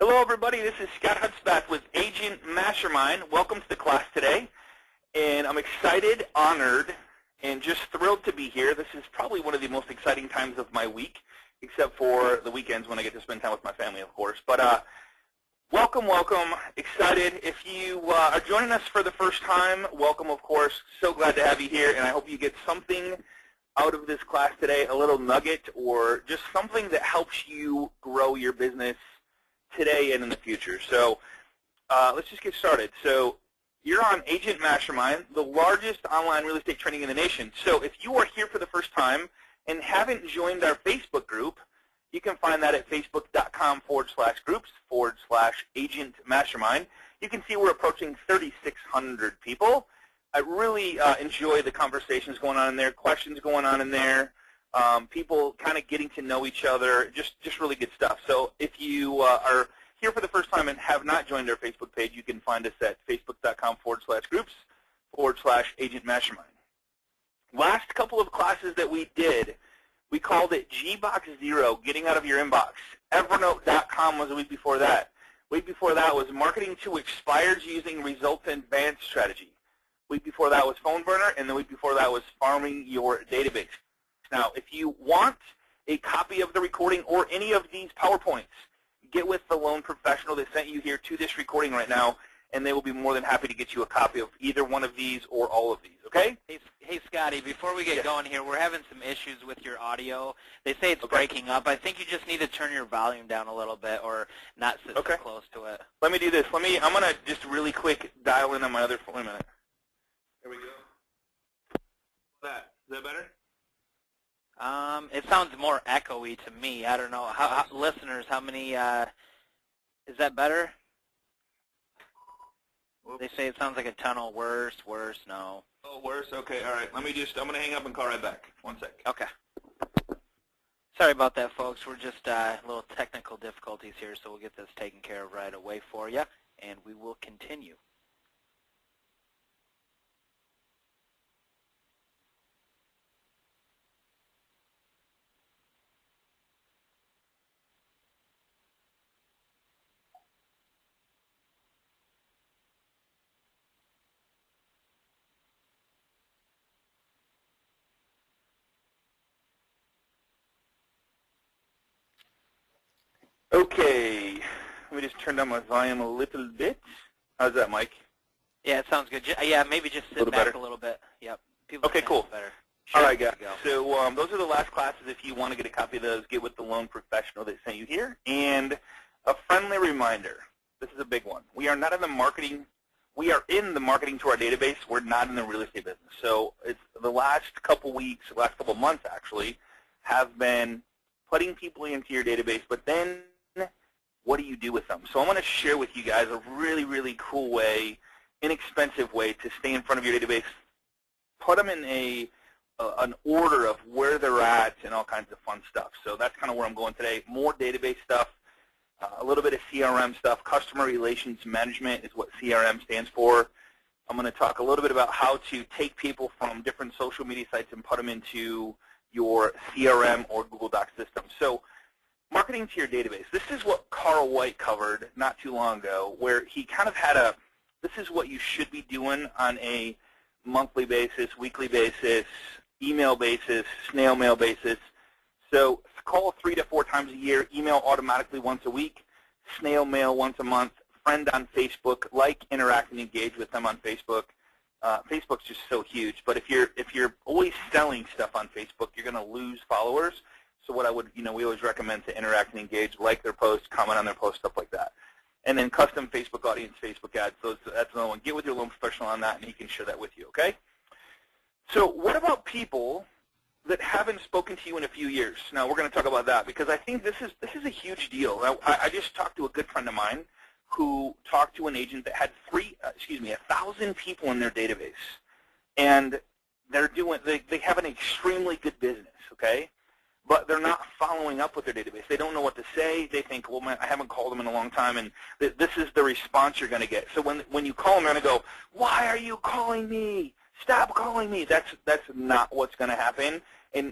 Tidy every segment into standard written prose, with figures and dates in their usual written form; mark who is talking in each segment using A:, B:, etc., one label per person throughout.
A: Hello, everybody. This is Scott Hudspeth with Agent Mastermind. Welcome to the class today. And I'm excited, honored, and just thrilled to be here. This is probably one of the most exciting times of my week, except for the weekends when I get to spend time with my family, of course. But welcome, welcome. Excited. If you are joining us for the first time, welcome, of course. So glad to have you here, and I hope you get something out of this class today, a little nugget or just something that helps you grow your business today and in the future. So let's just get started. So you're on Agent Mastermind, the largest online real estate training in the nation. So if you are here for the first time and haven't joined our Facebook group, you can find that at facebook.com/groups/Agent Mastermind. You can see we're approaching 3,600 people. I really enjoy the conversations going on in there, questions going on in there, people kind of getting to know each other, just really good stuff. So if you are here for the first time and have not joined our Facebook page, you can find us at facebook.com/groups/Agent Mastermind. Last couple of classes that we did, we called it G-Box Zero, Getting Out of Your Inbox. Evernote.com was the week before that. Week before that was Marketing to Expireds Using Results Advanced Strategy. Week before that was Phone Burner, and the week before that was Farming Your Database. Now, if you want a copy of the recording or any of these PowerPoints, get with the loan professional that sent you here to this recording right now, and they will be more than happy to get you a copy of either one of these or all of these, okay?
B: Hey Scotty, before we get going here, we're having some issues with your audio. They say it's breaking up. I think you just need to turn your volume down a little bit or not sit so close to it.
A: Let me do this. I'm going to just really quick dial in on my other phone. Wait a minute. There we go. Is that better?
B: It sounds more echoey to me. I don't know. Listeners, how many, is that better?
A: Whoops.
B: They say it sounds like a tunnel. Worse, no.
A: Oh, worse? Okay, all right. I'm going to hang up and call right back. 1 sec.
B: Okay. Sorry about that, folks. We're just a little technical difficulties here, so we'll get this taken care of right away for you, and we will continue.
A: Okay, let me just turn down my volume a little bit. How's that, Mike?
B: Yeah, it sounds good. Yeah, maybe just sit back a little bit. Yep.
A: Okay, cool.
B: Better.
A: All right, guys. So those are the last classes. If you want to get a copy of those, get with the loan professional that sent you here. And a friendly reminder, this is a big one. We are not in the marketing. We are in the marketing to our database. We're not in the real estate business. So it's the last couple weeks, last couple months actually, have been putting people into your database, but then what do you do with them? So I'm going to share with you guys a really, really cool way, inexpensive way to stay in front of your database. Put them in an order of where they're at and all kinds of fun stuff. So that's kind of where I'm going today. More database stuff, a little bit of CRM stuff. Customer Relations Management is what CRM stands for. I'm going to talk a little bit about how to take people from different social media sites and put them into your CRM or Google Docs system. So marketing to your database. This is what Carl White covered not too long ago, where he kind of had this is what you should be doing on a monthly basis, weekly basis, email basis, snail mail basis. So call 3 to 4 times a year, email automatically once a week, snail mail once a month, friend on Facebook, like, interact, and engage with them on Facebook. Facebook's just so huge, but if you're always selling stuff on Facebook, you're going to lose followers. So what we always recommend to interact and engage, like their posts, comment on their posts, stuff like that. And then custom Facebook audience, Facebook ads. So that's another one. Get with your loan professional on that, and he can share that with you, okay? So what about people that haven't spoken to you in a few years? Now, we're going to talk about that because I think this is a huge deal. I just talked to a good friend of mine who talked to an agent that had 1,000 people in their database. And they have an extremely good business, okay? But they're not following up with their database. They don't know what to say. They think, well, man, I haven't called them in a long time, and this is the response you're going to get. So when you call them, you're going to go, why are you calling me? Stop calling me. That's not what's going to happen. And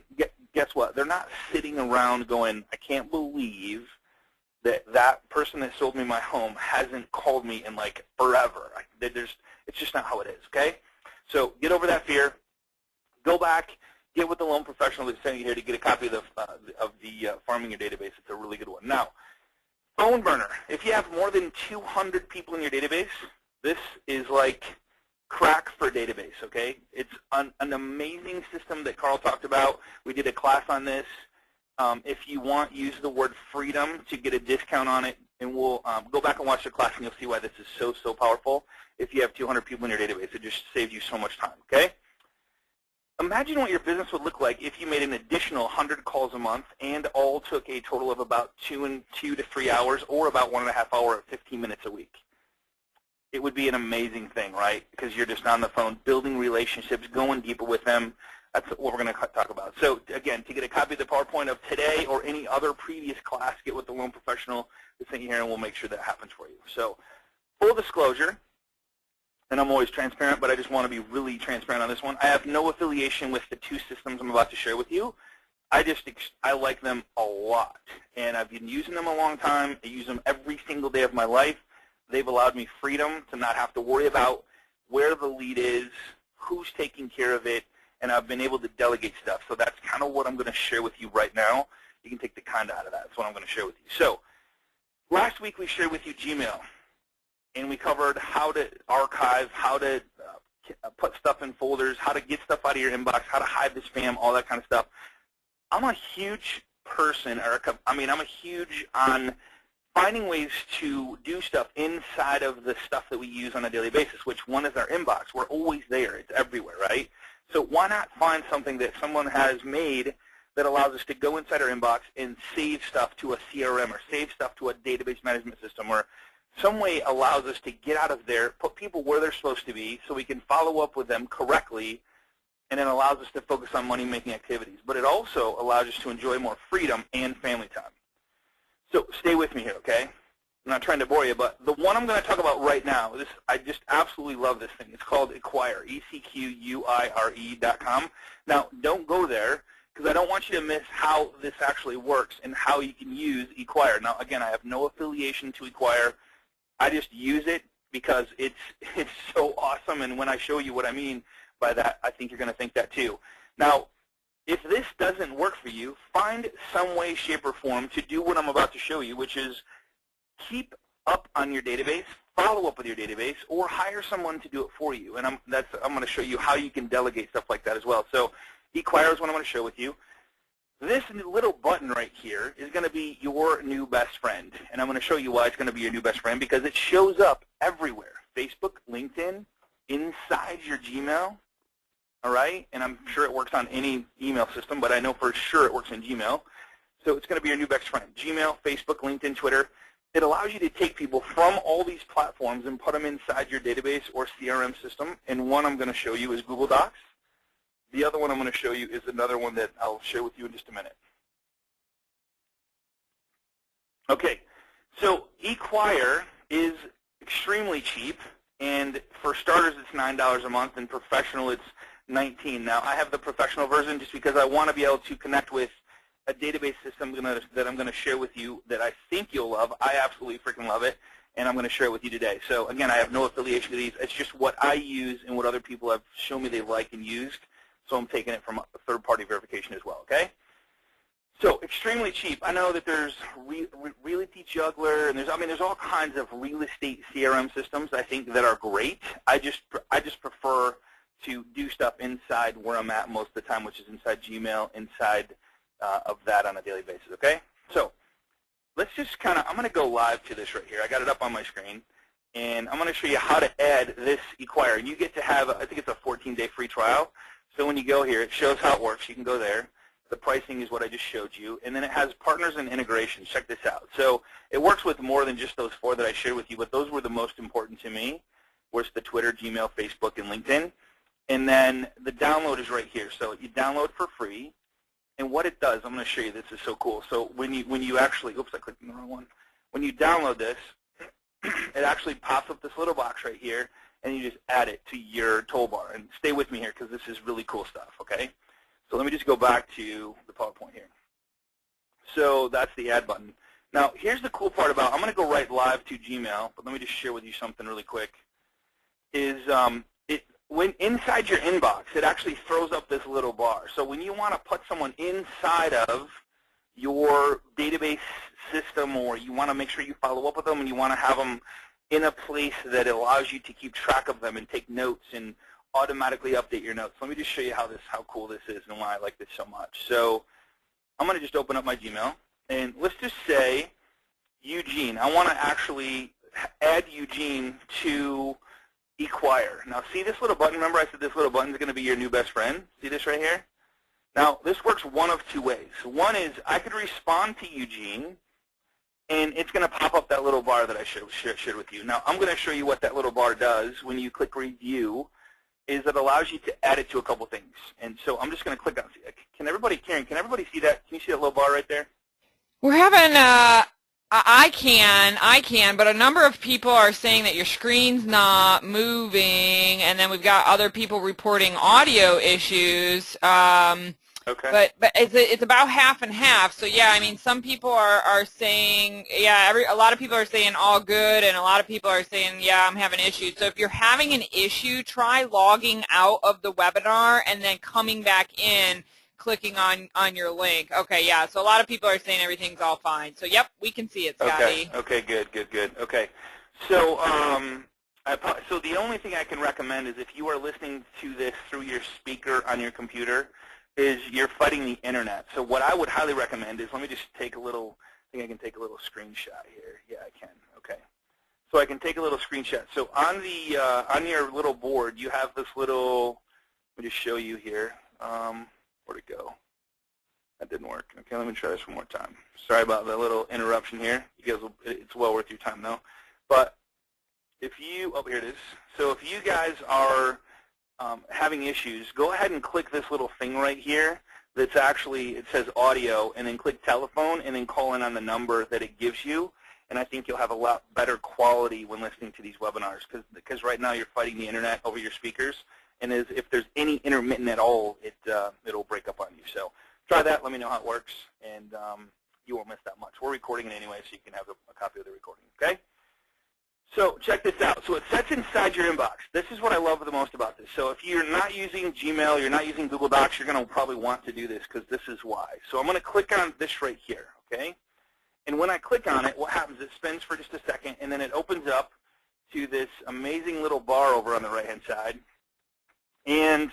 A: guess what? They're not sitting around going, I can't believe that person that sold me my home hasn't called me in like forever. It's just not how it is, okay? So get over that fear. Go back, get with the loan professional that sent you here to get a copy of the Farming Your Database. It's a really good one. Now, Phone Burner. If you have more than 200 people in your database, this is like crack for a database, okay? It's an amazing system that Carl talked about. We did a class on this. If you want, use the word freedom to get a discount on it, and we'll go back and watch the class, and you'll see why this is so powerful. If you have 200 people in your database, it just saves you so much time, okay? Imagine what your business would look like if you made an additional 100 calls a month and all took a total of about 2 to 3 hours, or about 1.5 hours or 15 minutes a week. It would be an amazing thing, right? Because you're just on the phone, building relationships, going deeper with them. That's what we're going to talk about. So, again, to get a copy of the PowerPoint of today or any other previous class, get with the loan professional that's in here, and we'll make sure that happens for you. So, full disclosure, and I'm always transparent, but I just want to be really transparent on this one. I have no affiliation with the two systems I'm about to share with you. I like them a lot, and I've been using them a long time. I use them every single day of my life. They've allowed me freedom to not have to worry about where the lead is, who's taking care of it, and I've been able to delegate stuff. So that's kind of what I'm going to share with you right now. You can take the kind out of that. That's what I'm going to share with you. So last week we shared with you Gmail, and we covered how to archive, how to put stuff in folders, how to get stuff out of your inbox, how to hide the spam, all that kind of stuff. I'm a huge person, I'm a huge on finding ways to do stuff inside of the stuff that we use on a daily basis, which one is our inbox. We're always there. It's everywhere, right? So why not find something that someone has made that allows us to go inside our inbox and save stuff to a CRM or save stuff to a database management system, or some way allows us to get out of there, put people where they're supposed to be so we can follow up with them correctly, and it allows us to focus on money-making activities. But it also allows us to enjoy more freedom and family time. So stay with me here, okay? I'm not trying to bore you, but the one I'm going to talk about right now, I just absolutely love this thing. It's called Equire, ECQUIRE.com. Now, don't go there, because I don't want you to miss how this actually works and how you can use Equire. Now, again, I have no affiliation to Equire. I just use it because it's so awesome, and when I show you what I mean by that, I think you're going to think that too. Now, if this doesn't work for you, find some way, shape, or form to do what I'm about to show you, which is keep up on your database, follow up with your database, or hire someone to do it for you. And I'm going to show you how you can delegate stuff like that as well. So Equire is what I'm going to show with you. This little button right here is going to be your new best friend. And I'm going to show you why it's going to be your new best friend, because it shows up everywhere. Facebook, LinkedIn, inside your Gmail. All right, and I'm sure it works on any email system, but I know for sure it works in Gmail. So it's going to be your new best friend. Gmail, Facebook, LinkedIn, Twitter. It allows you to take people from all these platforms and put them inside your database or CRM system. And one I'm going to show you is Google Docs. The other one I'm going to show you is another one that I'll share with you in just a minute. Okay, so Equire is extremely cheap. And for starters, it's $9 a month, and professional, it's $19. Now, I have the professional version just because I want to be able to connect with a database system that I'm going to share with you that I think you'll love. I absolutely freaking love it, and I'm going to share it with you today. So, again, I have no affiliation to these. It's just what I use and what other people have shown me they like and used, so I'm taking it from a third-party verification as well, okay? So, extremely cheap. I know that there's Realty Juggler, and there's all kinds of real estate CRM systems I think that are great. I just prefer to do stuff inside where I'm at most of the time, which is inside Gmail, inside of that on a daily basis, okay? So let's just I'm going to go live to this right here. I got it up on my screen, and I'm going to show you how to add this Equire. And you get to have, I think it's a 14-day free trial. So when you go here, it shows how it works. You can go there. The pricing is what I just showed you. And then it has partners and integrations. Check this out. So it works with more than just those 4 that I shared with you, but those were the most important to me, was the Twitter, Gmail, Facebook, and LinkedIn. And then the download is right here. So you download for free. And what it does, I'm going to show you, this is so cool. So when you actually, oops, I clicked on the wrong one. When you download this, it actually pops up this little box right here, and you just add it to your toolbar. And stay with me here, because this is really cool stuff, okay? So let me just go back to the PowerPoint here. So that's the add button. Now, here's the cool part about, I'm going to go right live to Gmail, but let me just share with you something really quick, is when inside your inbox, it actually throws up this little bar. So when you want to put someone inside of your database system, or you want to make sure you follow up with them and you want to have them in a place that allows you to keep track of them and take notes and automatically update your notes. Let me just show you how cool this is and why I like this so much. So I'm going to just open up my Gmail, and let's just say Eugene. I want to actually add Eugene to eQuire. Now see this little button? Remember I said this little button is going to be your new best friend? See this right here? Now this works one of two ways. One is I could respond to Eugene, and it's going to pop up that little bar that I shared with you. Now I'm going to show you what that little bar does when you click review. Is it allows you to add it to a couple things. And so I'm just going to click on it. Karen, can everybody see that? Can you see that little bar right there?
C: We're having, I can, but a number of people are saying that your screen's not moving, and then we've got other people reporting audio issues.
A: Okay.
C: But it's about half and half. So yeah, I mean, some people are saying, yeah, a lot of people are saying all good, and a lot of people are saying, yeah, I'm having issues. So if you're having an issue, try logging out of the webinar and then coming back in, clicking on your link. Okay, yeah. So a lot of people are saying everything's all fine. So yep, we can see it, Scotty.
A: Okay, good. Okay. So so the only thing I can recommend is if you are listening to this through your speaker on your computer, is you're fighting the internet. So what I would highly recommend is, let me just take a little, I think I can take a little screenshot here. Yeah, I can. Okay. So I can take a little screenshot. So on the on your little board, you have this little, let me just show you here. Where'd it go? That didn't work. Okay, let me try this one more time. Sorry about the little interruption here. You guys, it's well worth your time though. But if you, oh, here it is. So if you guys are having issues, go ahead and click this little thing right here that's actually, it says audio, and then click telephone, and then call in on the number that it gives you, and I think you'll have a lot better quality when listening to these webinars, because right now you're fighting the internet over your speakers, and if there's any intermittent at all, it'll break up on you. So try that, let me know how it works, and you won't miss that much. We're recording it anyway, so you can have a copy of the recording, okay? So check this out. So it sets inside your inbox. This is what I love the most about this. So if you're not using Gmail, you're not using Google Docs, you're going to probably want to do this, because this is why. So I'm going to click on this right here, okay? And when I click on it, what happens, it spins for just a second, and then it opens up to this amazing little bar over on the right-hand side, and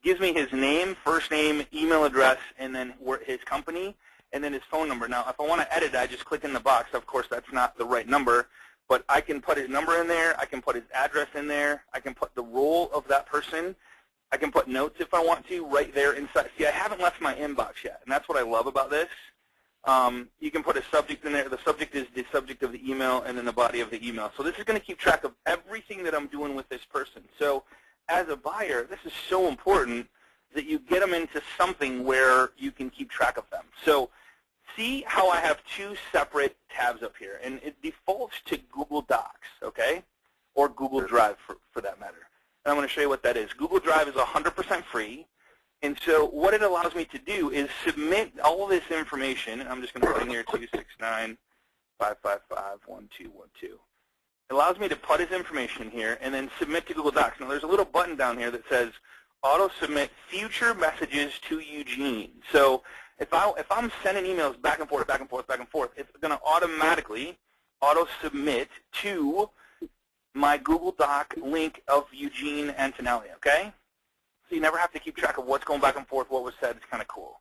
A: gives me his name, first name, email address, and then his company, and then his phone number. Now, if I want to edit it, I just click in the box. Of course, that's not the right number, but I can put his number in there, I can put his address in there, I can put the role of that person, I can put notes if I want to right there inside. See, I haven't left my inbox yet, and that's what I love about this. You can put a subject in there. The subject is the subject of the email and then the body of the email. So this is going to keep track of everything that I'm doing with this person. So as a buyer, this is so important that you get them into something where you can keep track of them. So see how I have two separate tabs up here, and it defaults to Google Docs, okay, or Google Drive for that matter. And I'm going to show you what that is. Google Drive is 100% free, and so what it allows me to do is submit all of this information. And I'm just going to put in here 269-555-1212. It allows me to put his information here and then submit to Google Docs. Now there's a little button down here that says auto-submit future messages to Eugene. So if I'm sending emails back and forth, it's going to automatically auto-submit to my Google Doc link of Eugene Antonelli, okay? So you never have to keep track of what's going back and forth, what was said. It's kind of cool.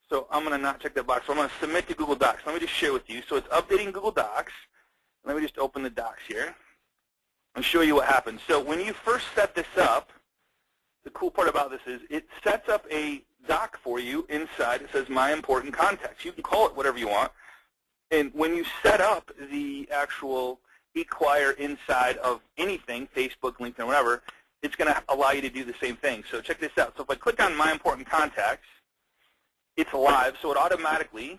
A: So I'm going to not check that box. So I'm going to submit to Google Docs. Let me just share with you. So it's updating Google Docs. Let me just open the docs here and show you what happens. So when you first set this up, the cool part about this is it sets up a doc for you inside. It says My Important Contacts. You can call it whatever you want. And when you set up the actual eQuire inside of anything, Facebook, LinkedIn, whatever, it's going to allow you to do the same thing. So check this out. So if I click on My Important Contacts, it's live, so it automatically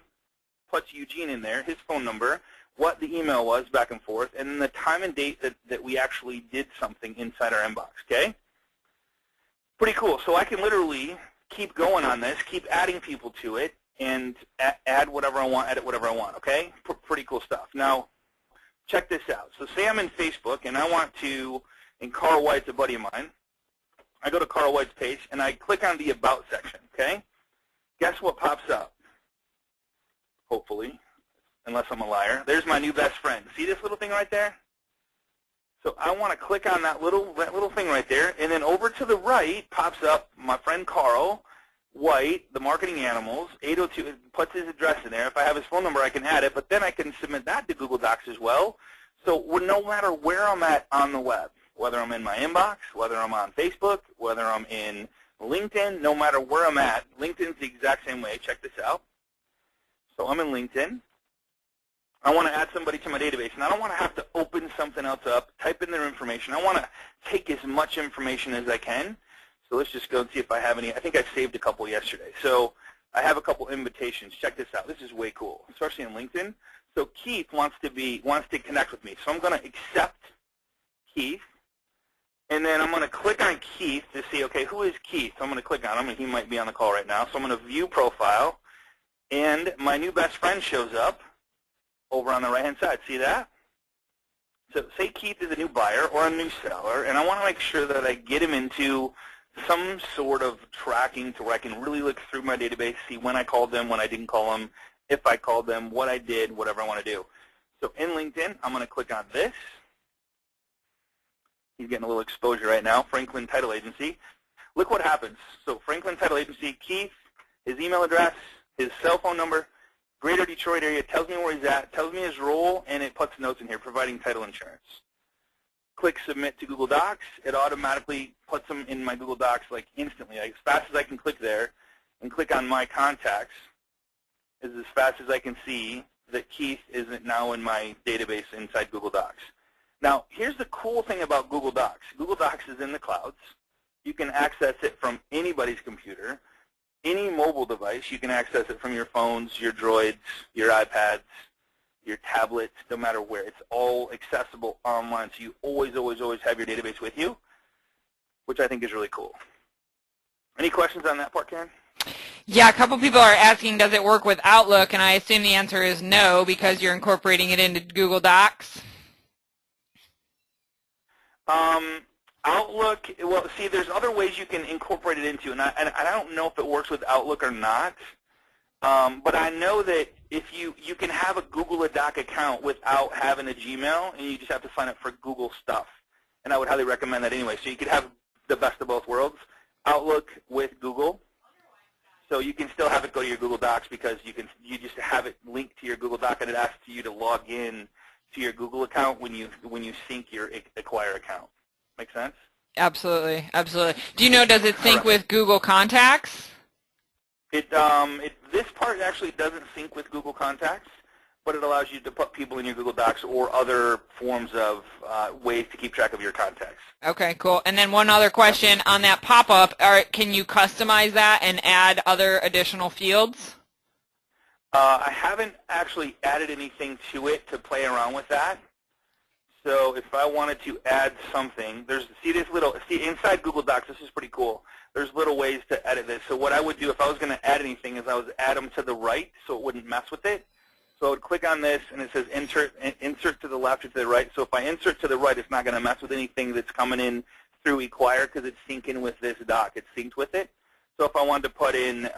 A: puts Eugene in there, his phone number, what the email was back and forth, and then the time and date that we actually did something inside our inbox, okay? Pretty cool. So I can literally keep going on this, keep adding people to it, and add whatever I want, edit whatever I want, okay? Pretty cool stuff. Now, check this out. So say I'm in Facebook, and I want to, and Carl White's a buddy of mine. I go to Carl White's page, and I click on the About section, okay? Guess what pops up? Hopefully, unless I'm a liar. There's my new best friend. See this little thing right there? So I want to click on that little thing right there, and then over to the right pops up my friend Carl White, the Marketing Animals, 802, puts his address in there. If I have his phone number, I can add it, but then I can submit that to Google Docs as well. So no matter where I'm at on the web, whether I'm in my inbox, whether I'm on Facebook, whether I'm in LinkedIn, no matter where I'm at, LinkedIn's the exact same way. Check this out. So I'm in LinkedIn. I want to add somebody to my database, and I don't want to have to open something else up, type in their information. I want to take as much information as I can. So let's just go and see if I have any. I think I saved a couple yesterday. So I have a couple invitations. Check this out. This is way cool, especially in LinkedIn. So Keith wants to connect with me. So I'm going to accept Keith, and then I'm going to click on Keith to see, okay, who is Keith? So I'm going to click on him, and he might be on the call right now. So I'm going to view profile, and my new best friend shows up over on the right-hand side. See that? So say Keith is a new buyer or a new seller, and I want to make sure that I get him into some sort of tracking to where I can really look through my database, see when I called them, when I didn't call them, if I called them, what I did, whatever I want to do. So in LinkedIn, I'm going to click on this. He's getting a little exposure right now, Franklin Title Agency. Look what happens. So Franklin Title Agency, Keith, his email address, his cell phone number, Greater Detroit area, tells me where he's at, tells me his role, and it puts notes in here, providing title insurance. Click Submit to Google Docs. It automatically puts them in my Google Docs like instantly. As fast as I can click there and click on My Contacts is as fast as I can see that Keith isn't now in my database inside Google Docs. Now, here's the cool thing about Google Docs. Google Docs is in the clouds. You can access it from anybody's computer. Any mobile device, you can access it from your phones, your Droids, your iPads, your tablets, no matter where. It's all accessible online, so you always, always, always have your database with you, which I think is really cool. Any questions on that part, Karen?
C: Yeah, a couple people are asking, does it work with Outlook? And I assume the answer is no, because you're incorporating it into Google Docs.
A: Outlook, well, see, there's other ways you can incorporate it into, and I don't know if it works with Outlook or not, but I know that if you can have a Google Doc account without having a Gmail, and you just have to sign up for Google stuff, and I would highly recommend that anyway. So you could have the best of both worlds, Outlook with Google, so you can still have it go to your Google Docs because you just have it linked to your Google Doc, and it asks you to log in to your Google account when you sync your Acquire account. Make sense?
C: Absolutely, absolutely. Do you know, does it sync with Google Contacts?
A: This part actually doesn't sync with Google Contacts, but it allows you to put people in your Google Docs or other forms of ways to keep track of your contacts.
C: Okay, cool. And then one other question on that pop-up, can you customize that and add other additional fields?
A: I haven't actually added anything to it to play around with that. So if I wanted to add something, see inside Google Docs, this is pretty cool. There's little ways to edit this. So what I would do if I was going to add anything is I would add them to the right so it wouldn't mess with it. So I would click on this, and it says insert to the left or to the right. So if I insert to the right, it's not going to mess with anything that's coming in through Acquire because it's syncing with this doc. It's synced with it. So if I wanted to put in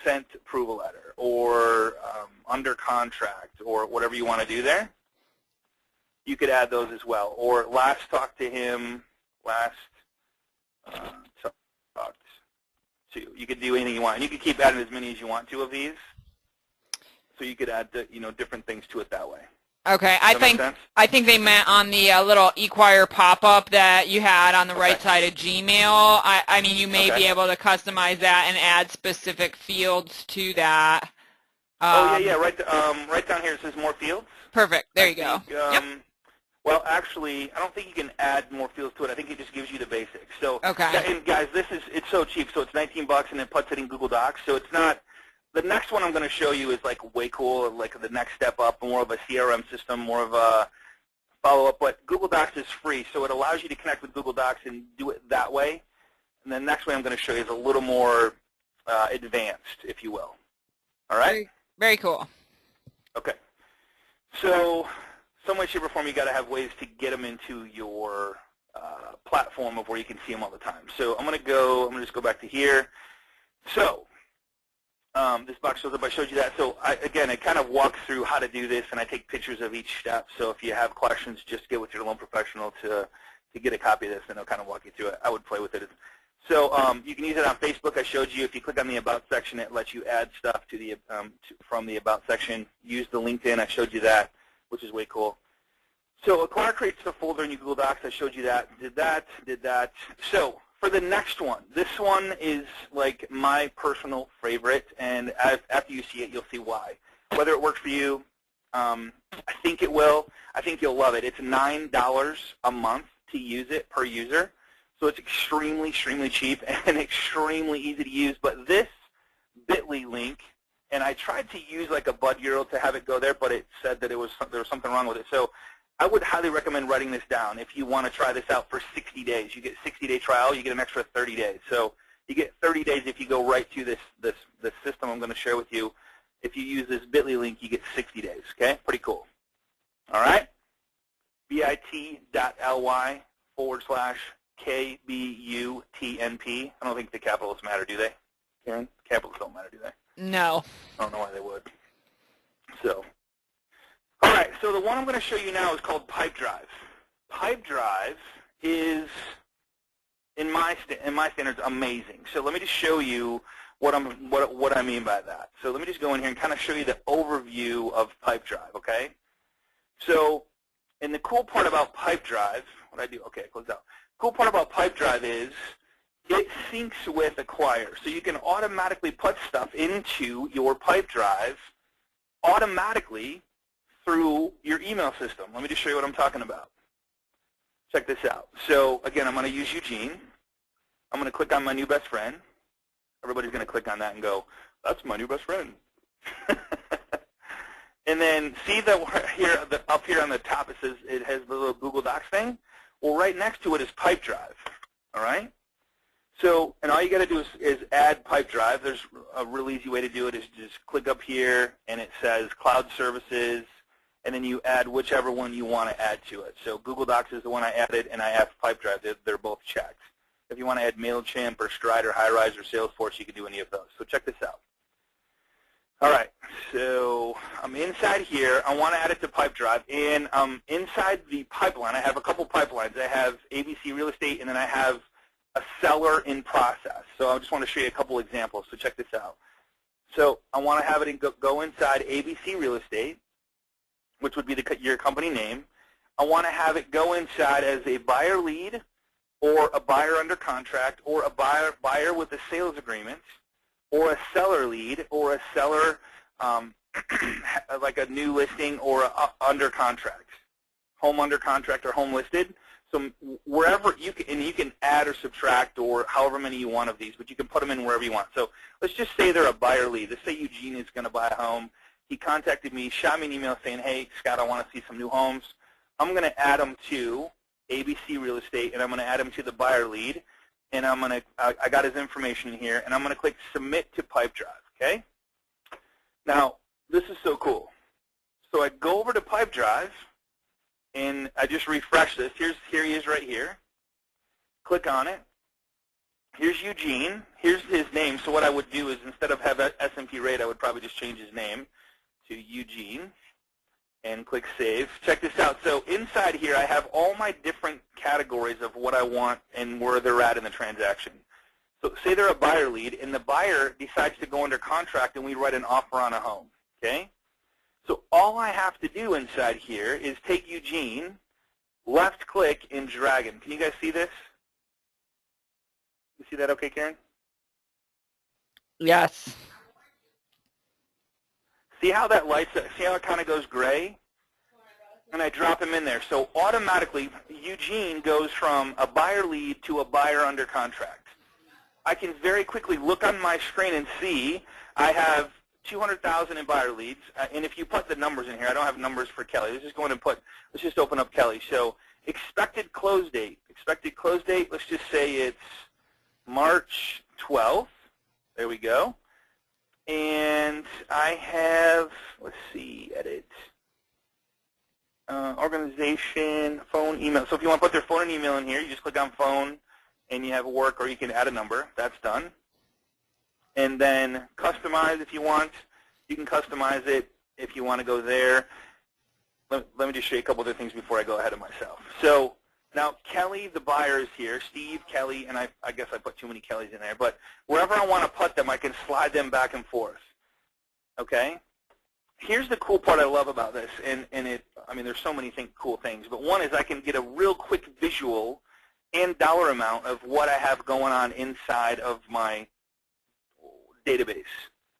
A: sent approval letter or under contract or whatever you want to do there, you could add those as well. Or last talked to him, last talked to. You could do anything you want. And you could keep adding as many as you want to of these. So you could add different things to it that way.
C: Okay, I think they meant on the little Acquire pop-up that you had on the right side of Gmail. I mean, you may be able to customize that and add specific fields to that.
A: Yeah, right down here it says more fields.
C: Perfect. There you go. Yep.
A: Well, actually, I don't think you can add more fields to it. I think it just gives you the basics. So, and guys, it's so cheap. So it's $19 and it puts it in Google Docs. So it's not. The next one I'm going to show you is like way cool, like the next step up, more of a CRM system, more of a follow-up. But Google Docs is free, so it allows you to connect with Google Docs and do it that way. And the next way I'm going to show you is a little more advanced, if you will. All right?
C: Very, very cool.
A: Okay. So some way, shape, or form, you got to have ways to get them into your platform of where you can see them all the time. So I'm going to just go back to here. So this box shows up. I showed you that. So again, I kind of walk through how to do this, and I take pictures of each step. So if you have questions, just get with your loan professional to get a copy of this, and they'll kind of walk you through it. I would play with it. So you can use it on Facebook. I showed you. If you click on the About section, it lets you add stuff to the from the About section. Use the LinkedIn. I showed you that, which is way cool. So Acquire creates a folder in your Google Docs. I showed you that. Did that. So for the next one, this one is like my personal favorite, and after you see it, you'll see why. Whether it works for you, I think it will. I think you'll love it. It's $9 a month to use it per user. So it's extremely, extremely cheap and extremely easy to use. But this bit.ly link, and I tried to use like a Bud URL to have it go there, but it said that there was something wrong with it. So I would highly recommend writing this down if you want to try this out for 60 days. You get 60-day trial. You get an extra 30 days. So you get 30 days if you go right to this system I'm going to share with you. If you use this bit.ly link, you get 60 days. Okay? Pretty cool. All right? bit.ly/KBUTNP. I don't think the capitals matter, do they? Karen? Capitals don't matter, do they?
C: No.
A: I don't know why they would. So, all right. So the one I'm going to show you now is called Pipedrive. Pipedrive is, in my standards, amazing. So let me just show you what I mean by that. So let me just go in here and kind of show you the overview of Pipedrive. Okay. So, and the cool part about Pipedrive, what I do, okay, close out. Cool part about Pipedrive is it syncs with Acquire. So you can automatically put stuff into your Pipedrive automatically through your email system. Let me just show you what I'm talking about. Check this out. So again, I'm going to use Eugene. I'm going to click on my new best friend. Everybody's going to click on that and go, that's my new best friend. And then see that here, up here on the top, it says it has the little Google Docs thing. Well, right next to it is Pipedrive. All right. So, and all you got to do is add Pipedrive. There's a real easy way to do it. Is just click up here, and it says Cloud Services, and then you add whichever one you want to add to it. So Google Docs is the one I added, and I have Pipedrive. They're both checked. If you want to add MailChimp or Stride or HighRise or Salesforce, you can do any of those. So check this out. All right, so I'm inside here. I want to add it to Pipedrive, and inside the pipeline, I have a couple pipelines. I have ABC Real Estate, and then I have a seller in process. So I just want to show you a couple examples. So check this out. So I want to have it go inside ABC Real Estate, which would be your company name. I want to have it go inside as a buyer lead, or a buyer under contract, or a buyer with a sales agreement, or a seller lead, or a seller like a new listing, or under contract, home under contract or home listed. So wherever you can, and you can add or subtract or however many you want of these, but you can put them in wherever you want. So let's just say they're a buyer lead. Let's say Eugene is going to buy a home. He contacted me, shot me an email saying, hey, Scott, I want to see some new homes. I'm going to add them to ABC Real Estate, and I'm going to add him to the buyer lead, and I got his information here, and I'm going to click Submit to Pipedrive, okay? Now, this is so cool. So I go over to Pipedrive, and I just refresh this. Here he is right here. Click on it. Here's Eugene. Here's his name. So what I would do is instead of have S&P rate, I would probably just change his name to Eugene. And click Save. Check this out. So inside here, I have all my different categories of what I want and where they're at in the transaction. So say they're a buyer lead, and the buyer decides to go under contract, and we write an offer on a home. Okay? So all I have to do inside here is take Eugene, left-click, and drag him. Can you guys see this? You see that okay, Karen?
C: Yes.
A: See how that lights up? See how it kind of goes gray? And I drop him in there. So automatically, Eugene goes from a buyer lead to a buyer under contract. I can very quickly look on my screen and see I have 200,000 in buyer leads. And if you put the numbers in here, I don't have numbers for Kelly. Let's just go in and let's just open up Kelly. So expected close date. Expected close date, let's just say it's March 12th. There we go. And I have, let's see, edit, organization, phone, email. So if you want to put their phone and email in here, you just click on phone, and you have work, or you can add a number. That's done. And then customize if you want. You can customize it if you want to go there. Let me just show you a couple other things before I go ahead of myself. So now Kelly, the buyer, is here. Steve, Kelly, and I guess I put too many Kellys in there. But wherever I want to put them, I can slide them back and forth. Okay? Here's the cool part I love about this. I mean, there's so many cool things. But one is I can get a real quick visual and dollar amount of what I have going on inside of my database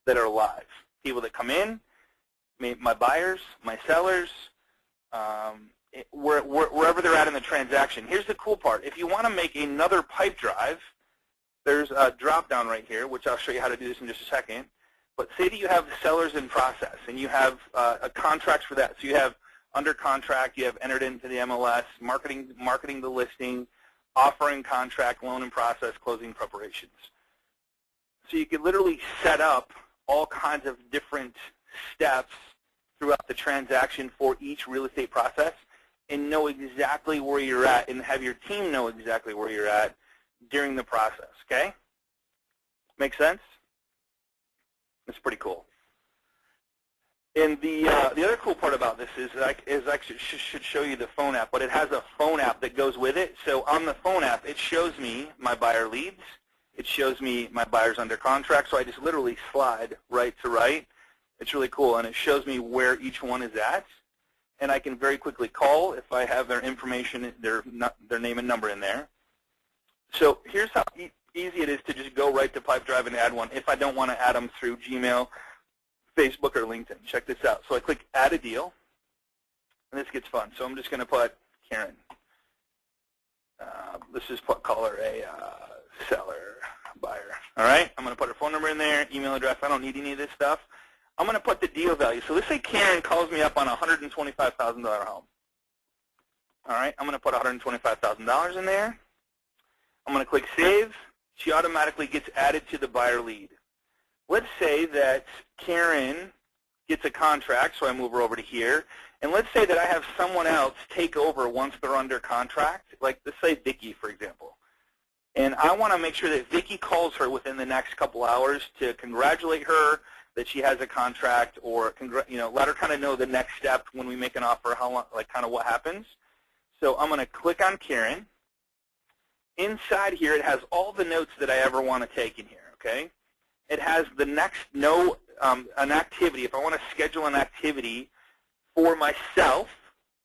A: that are live. People that come in, my buyers, my sellers, wherever they're at in the transaction. Here's the cool part. If you want to make another pipe drive, there's a drop-down right here, which I'll show you how to do this in just a second. But say that you have sellers in process, and you have contracts for that. So you have under contract, you have entered into the MLS, marketing the listing, offering contract, loan in process, closing preparations. So you could literally set up all kinds of different steps throughout the transaction for each real estate process and know exactly where you're at and have your team know exactly where you're at during the process, okay? Make sense? It's pretty cool. And the other cool part about this is I should show you the phone app, but it has a phone app that goes with it. So on the phone app, it shows me my buyer leads. It shows me my buyers under contract, so I just literally slide right to right. It's really cool, and it shows me where each one is at, and I can very quickly call if I have their information, their name and number in there. So here's how easy it is to just go right to PipeDrive and add one if I don't want to add them through Gmail, Facebook, or LinkedIn. Check this out. So I click Add a Deal, and this gets fun. So I'm just going to put Karen. Let's just call her a seller, buyer. All right? I'm going to put her phone number in there, email address. I don't need any of this stuff. I'm going to put the deal value. So let's say Karen calls me up on a $125,000 home. All right? I'm going to put $125,000 in there. I'm going to click Save. She automatically gets added to the buyer lead. Let's say that Karen gets a contract, so I move her over to here. And let's say that I have someone else take over once they're under contract, like let's say Vicki, for example. And I want to make sure that Vicki calls her within the next couple hours to congratulate her that she has a contract, or let her kind of know the next step when we make an offer, how long, like kind of what happens. So I'm going to click on Karen. Inside here, it has all the notes that I ever want to take in here. Okay. It has the next an activity. If I want to schedule an activity for myself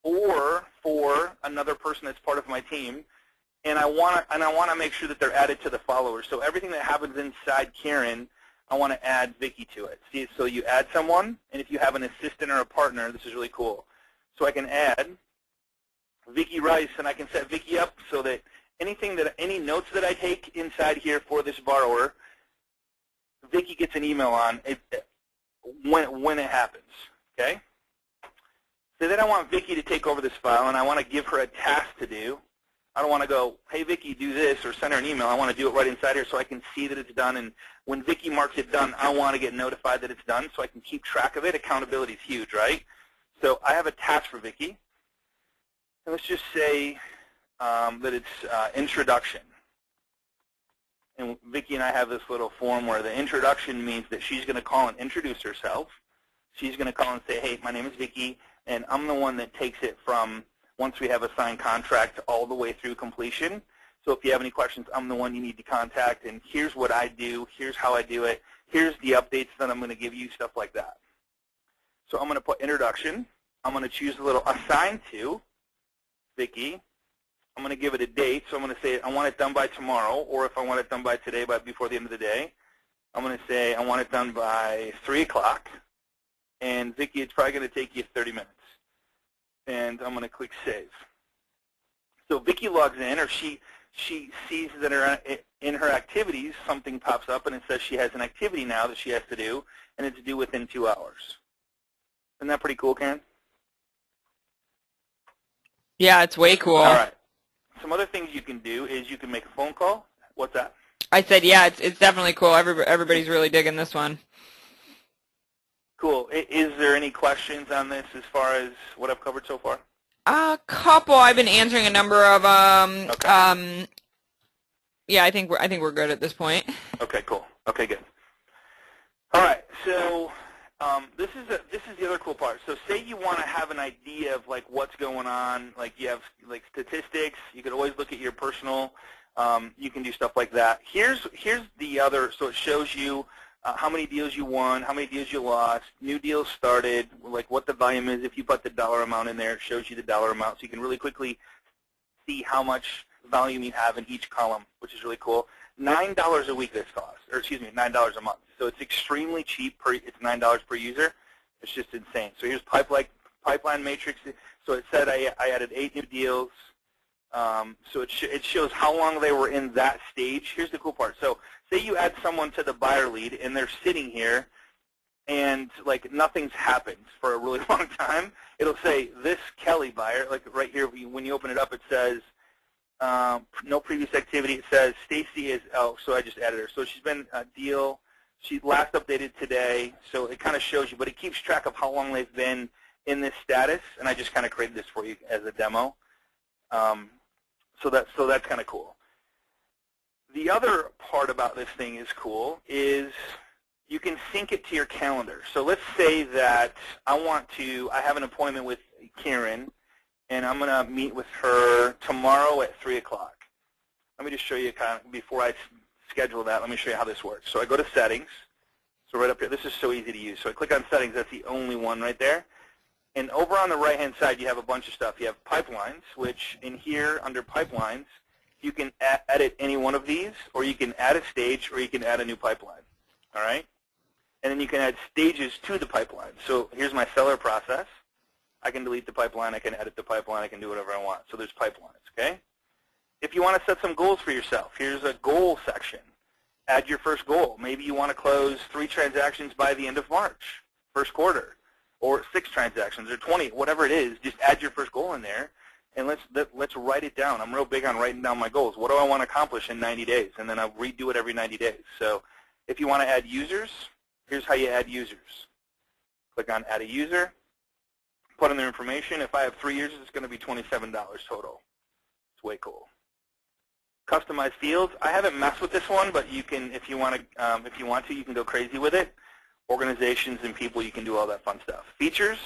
A: or for another person that's part of my team, and I want to make sure that they're added to the followers. So everything that happens inside Karen, I want to add Vicki to it. See, so you add someone, and if you have an assistant or a partner, this is really cool. So I can add Vicki Rice, and I can set Vicki up so that any notes that I take inside here for this borrower, Vicki gets an email on it when it happens. Okay. So then I want Vicki to take over this file, and I want to give her a task to do. I don't want to go, hey, Vicki, do this, or send her an email. I want to do it right inside here so I can see that it's done. And when Vicki marks it done, I want to get notified that it's done so I can keep track of it. Accountability is huge, right? So I have a task for Vicki. And let's just say that it's introduction. And Vicki and I have this little form where the introduction means that she's going to call and introduce herself. She's going to call and say, hey, my name is Vicki, and I'm the one that takes it from once we have a signed contract all the way through completion. So if you have any questions, I'm the one you need to contact, and here's what I do, here's how I do it, here's the updates that I'm going to give you, stuff like that. So I'm going to put introduction. I'm going to choose a little assign to Vicki. I'm going to give it a date, so I'm going to say I want it done by tomorrow, or if I want it done by today, before the end of the day, I'm going to say I want it done by 3 o'clock, and Vicki, it's probably going to take you 30 minutes. And I'm going to click Save. So Vicki logs in, or she sees that in her activities, something pops up, and it says she has an activity now that she has to do, and it's due within 2 hours. Isn't that pretty cool, Karen?
C: Yeah, it's way cool.
A: All right. Some other things you can do is you can make a phone call. What's that?
C: I said, yeah, it's definitely cool. Everybody's really digging this one.
A: Cool. Is there any questions on this as far as what I've covered so far?
C: A couple. I've been answering a number of
A: Okay.
C: Yeah, I think we're good at this point.
A: Okay, cool. Okay, good. All right. So this is the other cool part. So say you want to have an idea of like what's going on. Like you have like statistics. You could always look at your personal. You can do stuff like that. Here's the other. So it shows you how many deals you won, how many deals you lost, new deals started, like what the volume is. If you put the dollar amount in there, it shows you the dollar amount, so you can really quickly see how much volume you have in each column, which is really cool. $9 a week this costs, or excuse me, $9 a month. So it's extremely cheap. It's $9 per user. It's just insane. So here's pipeline matrix. So it said I added 8 new deals. So it shows how long they were in that stage. Here's the cool part. So say you add someone to the buyer lead and they're sitting here and like nothing's happened for a really long time. It'll say this Kelly buyer, like right here when you open it up, it says no previous activity. It says Stacy is, oh, so I just added her. So she's been a deal. She last updated today. So it kind of shows you, but it keeps track of how long they've been in this status. And I just kind of created this for you as a demo. So that's kind of cool. The other part about this thing is cool is you can sync it to your calendar. So let's say that I have an appointment with Karen, and I'm going to meet with her tomorrow at 3 o'clock. Let me just show you kind of, before I schedule that, let me show you how this works. So I go to settings. So right up here, this is so easy to use. So I click on settings. That's the only one right there. And over on the right-hand side, you have a bunch of stuff. You have pipelines, which in here under pipelines, you can edit any one of these, or you can add a stage, or you can add a new pipeline. All right? And then you can add stages to the pipeline. So here's my seller process. I can delete the pipeline. I can edit the pipeline. I can do whatever I want. So there's pipelines, okay? If you want to set some goals for yourself, here's a goal section. Add your first goal. Maybe you want to close 3 transactions by the end of March, first quarter, or 6 transactions, or 20, whatever it is. Just add your first goal in there, and let's write it down. I'm real big on writing down my goals. What do I want to accomplish in 90 days? And then I'll redo it every 90 days. So if you want to add users, here's how you add users. Click on Add a User. Put in their information. If I have 3 users, it's going to be $27 total. It's way cool. Customize fields. I haven't messed with this one, but you can, if you want to, you can go crazy with it. Organizations and people, you can do all that fun stuff. Features.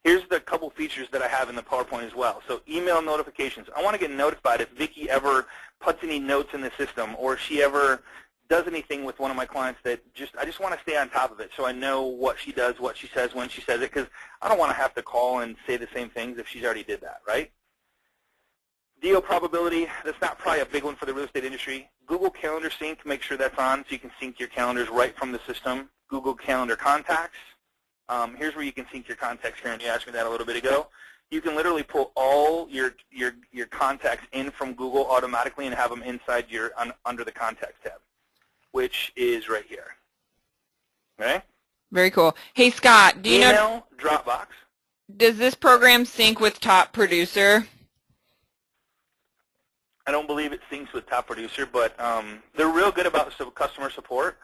A: Here's the couple features that I have in the PowerPoint as well. So email notifications. I want to get notified if Vicki ever puts any notes in the system, or if she ever does anything with one of my clients that I just want to stay on top of it, so I know what she does, what she says, when she says it, because I don't want to have to call and say the same things if she's already did that, right? Deal probability, that's not probably a big one for the real estate industry. Google Calendar Sync, make sure that's on so you can sync your calendars right from the system. Google Calendar Contacts. Here's where you can sync your contacts, Karen. You asked me that a little bit ago. You can literally pull all your contacts in from Google automatically and have them inside under the Contacts tab, which is right here. Okay?
C: Very cool. Hey, Scott, do you know
A: Dropbox.
C: Does this program sync with Top Producer?
A: I don't believe it syncs with Top Producer, but they're real good about customer support.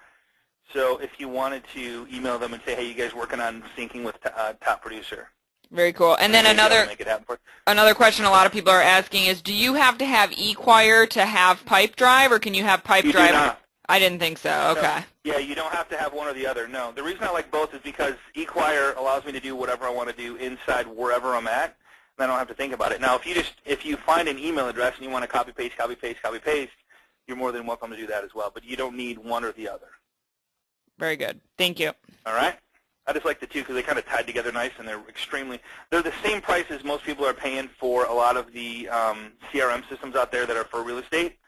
A: So if you wanted to email them and say, hey, you guys working on syncing with Top Producer.
C: Very cool. And then another question a lot of people are asking is, do you have to have eQuire to have PipeDrive, or can you have PipeDrive?
A: You do not.
C: I didn't think so. Okay.
A: No. Yeah, you don't have to have one or the other. No. The reason I like both is because eQuire allows me to do whatever I want to do inside wherever I'm at, and I don't have to think about it. Now, if you find an email address and you want to copy paste, you're more than welcome to do that as well. But you don't need one or the other.
C: Very good. Thank you.
A: All right. I just like the two because they kind of tied together nice, and they're the same price as most people are paying for a lot of the CRM systems out there that are for real estate.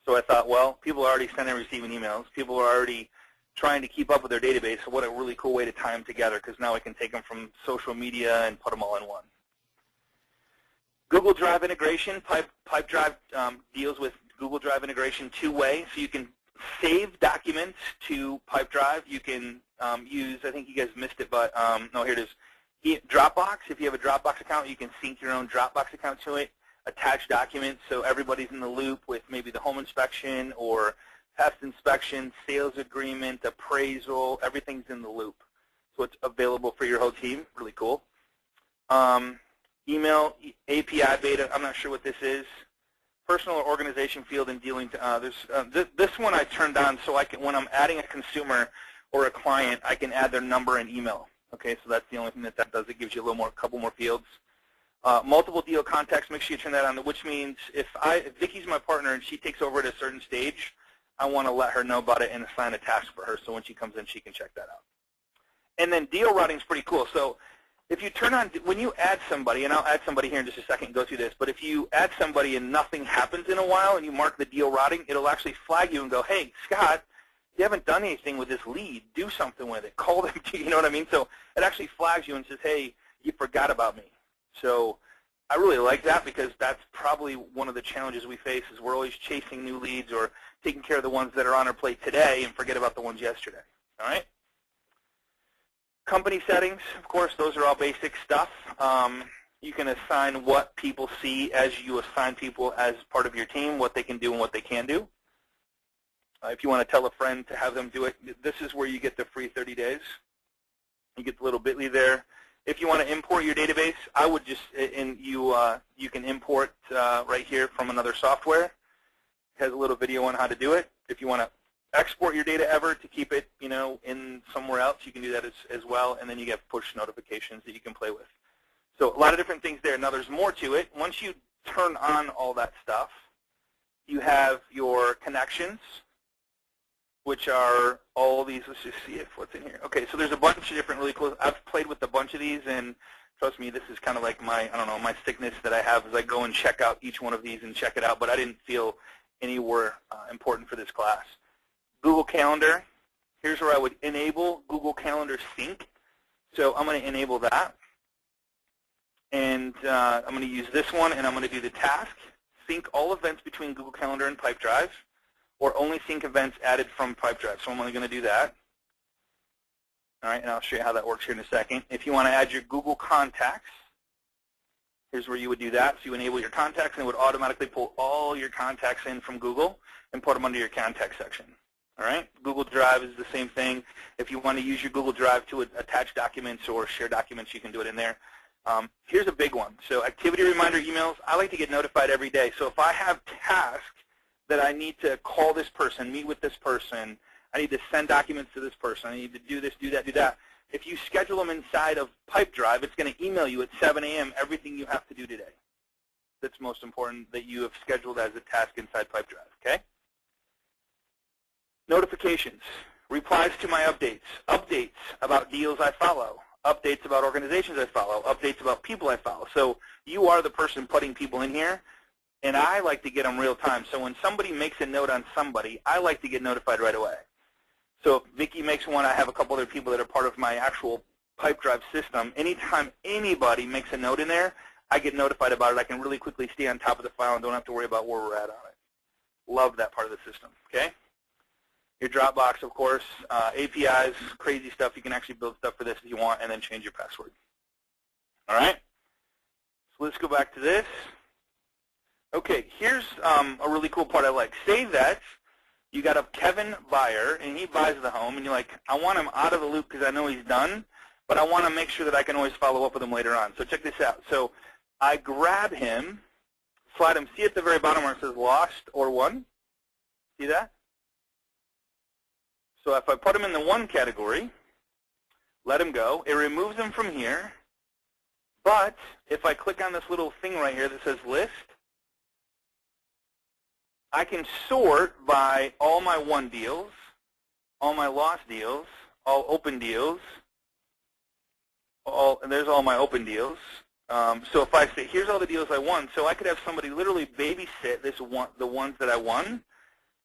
A: So I thought, well, people are already sending and receiving emails. People are already trying to keep up with their database. So what a really cool way to tie them together, because now I can take them from social media and put them all in one. Google Drive integration. PipeDrive deals with Google Drive integration two-way, so you can save documents to PipeDrive. You can use, I think you guys missed it, but no, here it is. Dropbox. If you have a Dropbox account, you can sync your own Dropbox account to it. Attach documents so everybody's in the loop with maybe the home inspection or past inspection, sales agreement, appraisal, everything's in the loop. So it's available for your whole team. Really cool. Email, API beta, I'm not sure what this is. Personal or organization field and dealing to others. This one I turned on so I can, when I'm adding a consumer or a client, I can add their number and email. Okay, so that's the only thing that does. It gives you a little more, couple more fields. Multiple deal contacts, make sure you turn that on, which means if Vicky's my partner and she takes over at a certain stage, I want to let her know about it and assign a task for her so when she comes in, she can check that out. And then deal routing is pretty cool. So if you turn on, when you add somebody, and I'll add somebody here in just a second and go through this, but if you add somebody and nothing happens in a while and you mark the deal routing, it'll actually flag you and go, hey, Scott, you haven't done anything with this lead. Do something with it. Call them, you know what I mean? So it actually flags you and says, hey, you forgot about me. So I really like that because that's probably one of the challenges we face is we're always chasing new leads or taking care of the ones that are on our plate today and forget about the ones yesterday. All right? Company settings, of course, those are all basic stuff. You can assign what people see as you assign people as part of your team, what they can do and what they can do. If you want to tell a friend to have them do it, this is where you get the free 30 days. You get the little bit.ly there. If you want to import your database, I would just, you can import right here from another software. It has a little video on how to do it. If you want to export your data ever to keep it, in somewhere else, you can do that as well, and then you get push notifications that you can play with. So a lot of different things there. Now there's more to it. Once you turn on all that stuff, you have your connections, which are all these. Let's just see what's in here. Okay, so there's a bunch of different really cool. I've played with a bunch of these, and trust me, this is kind of like my, I don't know, my sickness that I have as I go and check out each one of these and check it out, but I didn't feel any were important for this class. Google Calendar. Here's where I would enable Google Calendar Sync. So I'm going to enable that. And I'm going to use this one, and I'm going to do the task. Sync all events between Google Calendar and Pipedrive, or only sync events added from Pipedrive. So I'm only going to do that. All right, and I'll show you how that works here in a second. If you want to add your Google contacts, here's where you would do that. So you enable your contacts, and it would automatically pull all your contacts in from Google and put them under your contact section. All right, Google Drive is the same thing. If you want to use your Google Drive to attach documents or share documents, you can do it in there. Here's a big one. So activity reminder emails, I like to get notified every day. So if I have tasks that I need to call this person, meet with this person, I need to send documents to this person, I need to do this, do that, do that. If you schedule them inside of Pipedrive, it's going to email you at 7 a.m. everything you have to do today. That's most important that you have scheduled as a task inside Pipedrive, okay? Notifications, replies to my updates, updates about deals I follow, updates about organizations I follow, updates about people I follow. So you are the person putting people in here, and I like to get them real time. So when somebody makes a note on somebody, I like to get notified right away. So if Vicki makes one, I have a couple other people that are part of my actual Pipedrive system. Anytime anybody makes a note in there, I get notified about it. I can really quickly stay on top of the file and don't have to worry about where we're at on it. Love that part of the system, okay? Your Dropbox, of course, APIs, crazy stuff. You can actually build stuff for this if you want and then change your password. All right? So let's go back to this. Okay, here's a really cool part I like. Say that you got a Kevin buyer, and he buys the home, and you're like, I want him out of the loop because I know he's done, but I want to make sure that I can always follow up with him later on. So check this out. So I grab him, slide him. See at the very bottom where it says lost or won? See that? So if I put him in the one category, let him go, it removes him from here. But if I click on this little thing right here that says list, I can sort by all my won deals, all my lost deals, all open deals, and there's all my open deals. So if I say, here's all the deals I won, so I could have somebody literally babysit the ones that I won,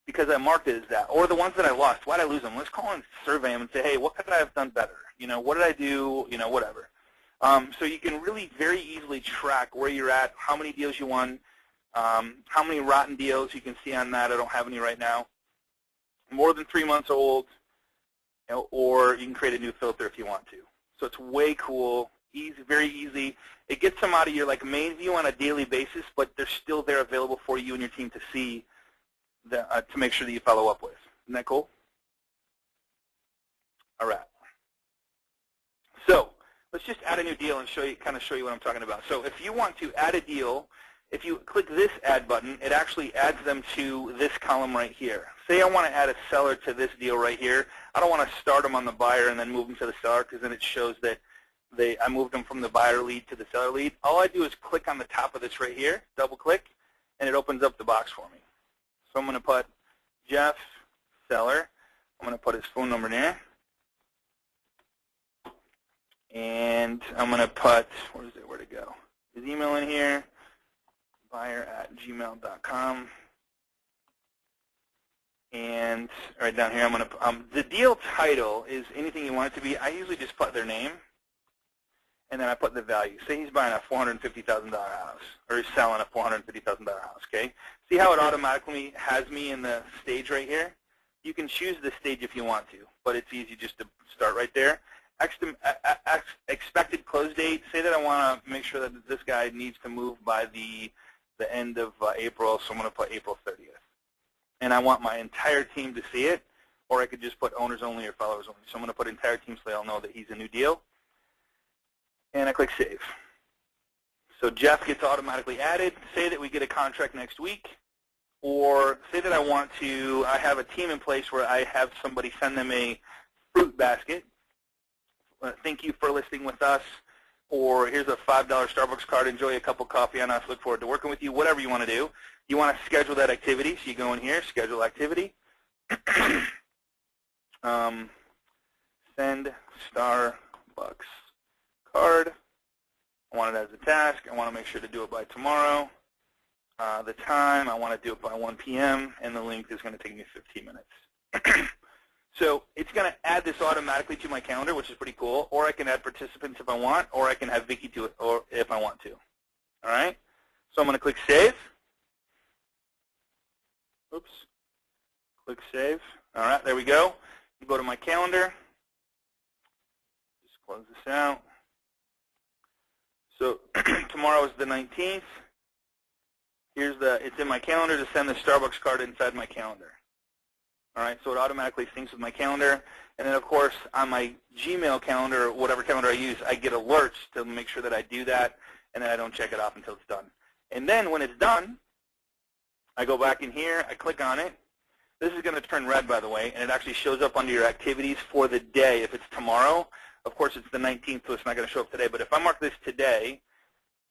A: because I marked it as that, or the ones that I lost. Why did I lose them? Let's call and survey them and say, hey, what could I have done better? What did I do? Whatever. So you can really very easily track where you're at, how many deals you won, how many rotten deals you can see on that. I don't have any right now. More than 3 months old, or you can create a new filter if you want to. So it's way cool, easy, very easy. It gets them out of your main view on a daily basis, but they're still there available for you and your team to see to make sure that you follow up with. Isn't that cool? All right. So let's just add a new deal and kind of show you what I'm talking about. So if you want to add a deal, if you click this add button, it actually adds them to this column right here. Say I want to add a seller to this deal right here. I don't want to start them on the buyer and then move them to the seller, because then it shows that I moved them from the buyer lead to the seller lead. All I do is click on the top of this right here, double click, and it opens up the box for me. So I'm going to put Jeff, seller. I'm going to put his phone number there. And I'm going to put, where'd it go? His email in here, buyer@gmail.com. And right down here, I'm going to, the deal title is anything you want it to be. I usually just put their name, and then I put the value. Say he's buying a $450,000 house, or he's selling a $450,000 house, okay? See how it automatically has me in the stage right here? You can choose the stage if you want to, but it's easy just to start right there. Expected close date, say that I want to make sure that this guy needs to move by the end of April, so I'm going to put April 30th. And I want my entire team to see it, or I could just put owners only or followers only. So I'm going to put entire team so they all know that he's a new deal. And I click Save. So Jeff gets automatically added. Say that we get a contract next week, or say that I have a team in place where I have somebody send them a fruit basket. Thank you for listing with us, or here's a $5 Starbucks card, enjoy a cup of coffee on us, look forward to working with you, whatever you want to do. You want to schedule that activity, so you go in here, schedule activity, send Starbucks card. I want it as a task. I want to make sure to do it by tomorrow. The time, I want to do it by 1 p.m., and the length is going to take me 15 minutes. So it's going to add this automatically to my calendar, which is pretty cool, or I can add participants if I want, or I can have Vicky do it or if I want to. All right? So I'm going to click Save. Oops. Click Save. All right, there we go. You go to my calendar. Just close this out. So tomorrow is the 19th. It's in my calendar to send the Starbucks card inside my calendar. All right, so it automatically syncs with my calendar. And then, of course, on my Gmail calendar, or whatever calendar I use, I get alerts to make sure that I do that, and then I don't check it off until it's done. And then when it's done, I go back in here, I click on it. This is going to turn red, by the way, and it actually shows up under your activities for the day. If it's tomorrow, of course, it's the 19th, so it's not going to show up today. But if I mark this today,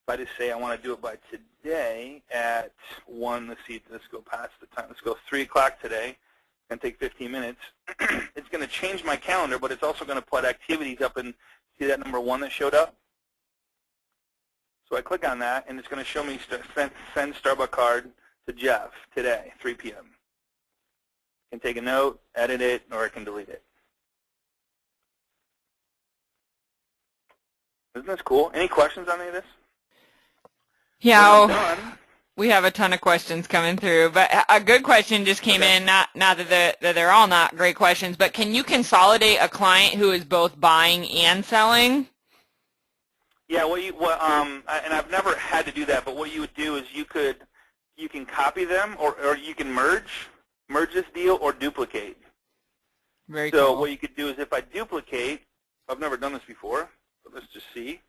A: if I just say I want to do it by today at 1, let's go past the time. Let's go 3 o'clock today. It's going to take 15 minutes. It's going to change my calendar, but it's also going to put activities up and see that number 1 that showed up? So I click on that, and it's going to show me send Starbucks card to Jeff today, 3 p.m. I can take a note, edit it, or I can delete it. Isn't this cool? Any questions on any of this?
C: Yeah, we have a ton of questions coming through, but a good question just came in, not that they're all not great questions, but can you consolidate a client who is both buying and selling?
A: Yeah, and I've never had to do that, but what you would do is you can copy them, or you can merge this deal, or duplicate.
C: Very cool.
A: So what you could do is if I duplicate, I've never done this before, but let's just see.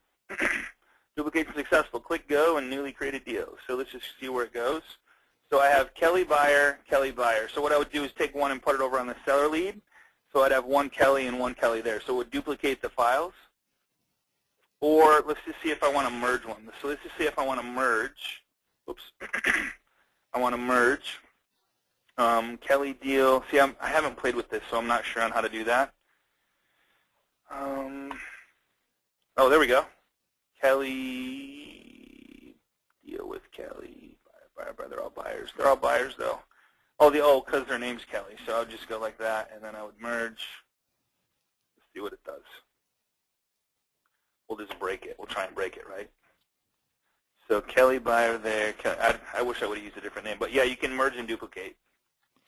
A: Duplicate successful. Click Go and newly created deal. So let's just see where it goes. So I have Kelly Buyer, Kelly Buyer. So what I would do is take one and put it over on the seller lead. So I'd have one Kelly and one Kelly there. So it would duplicate the files. Or let's just see if I want to merge one. So let's just see if I want to merge. Oops. I want to merge Kelly deal. See, I haven't played with this, so I'm not sure on how to do that. Oh, there we go. Kelly, deal with Kelly, buyer, they're all buyers. They're all buyers, though. Because their name's Kelly. So I'll just go like that, and then I would merge. Let's see what it does. We'll just break it. We'll try and break it, right? So Kelly buyer there. I wish I would have used a different name. But, yeah, you can merge and duplicate.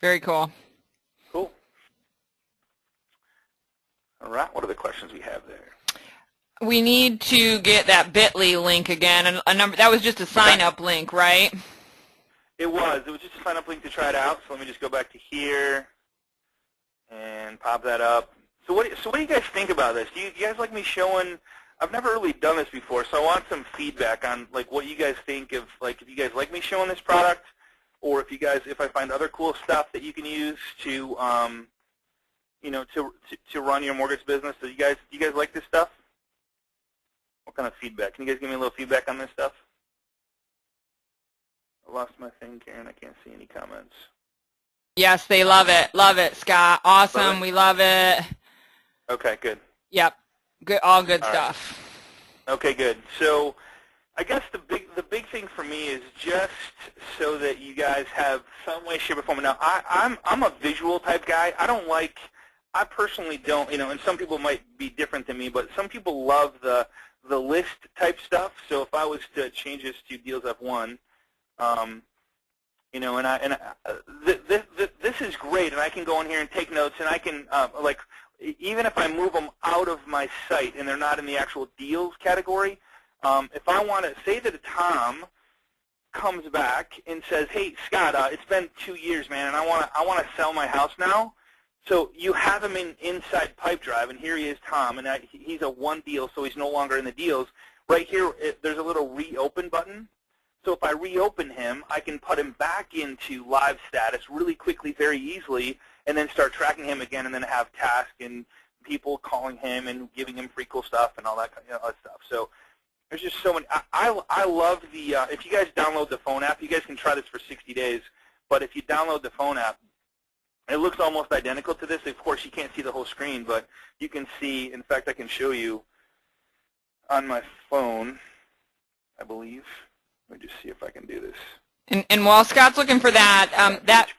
C: Very cool.
A: Cool. All right. What are the questions we have there?
C: We need to get that Bitly link again. A number that was just a sign-up link, right?
A: It was just a sign-up link to try it out. So let me just go back to here and pop that up. So what do you guys think about this? Do you guys like me showing? I've never really done this before, so I want some feedback on like what you guys think of, like if you guys like me showing this product, or if I find other cool stuff that you can use to to run your mortgage business. So do you guys like this stuff? What kind of feedback? Can you guys give me a little feedback on this stuff? I lost my thing, Karen. I can't see any comments.
C: Yes, they love it. Love it, Scott. Awesome.
A: Love it?
C: We love it.
A: Okay, good.
C: Yep. Good. All good
A: All
C: stuff.
A: Right. Okay, good. So I guess the big thing for me is just so that you guys have some way, shape, or form. Now, I'm a visual type guy. I personally don't, and some people might be different than me, but some people love the list type stuff. So if I was to change this to deals F1, this is great, and I can go in here and take notes, and I can even if I move them out of my site and they're not in the actual deals category, if I want to say that Tom comes back and says, "Hey Scott, it's been 2 years, man, and I want to sell my house now." So you have him inside Pipedrive, and here he is, Tom, and he's a one deal, so he's no longer in the deals. Right here, there's a little reopen button. So if I reopen him, I can put him back into live status really quickly, very easily, and then start tracking him again, and then have tasks and people calling him and giving him free cool stuff and all that stuff. So there's just so many. I love the. If you guys download the phone app, you guys can try this for 60 days. But if you download the phone app, it looks almost identical to this. Of course, you can't see the whole screen, but you can see. In fact, I can show you on my phone, I believe. Let me just see if I can do this.
C: And while Scott's looking for that, that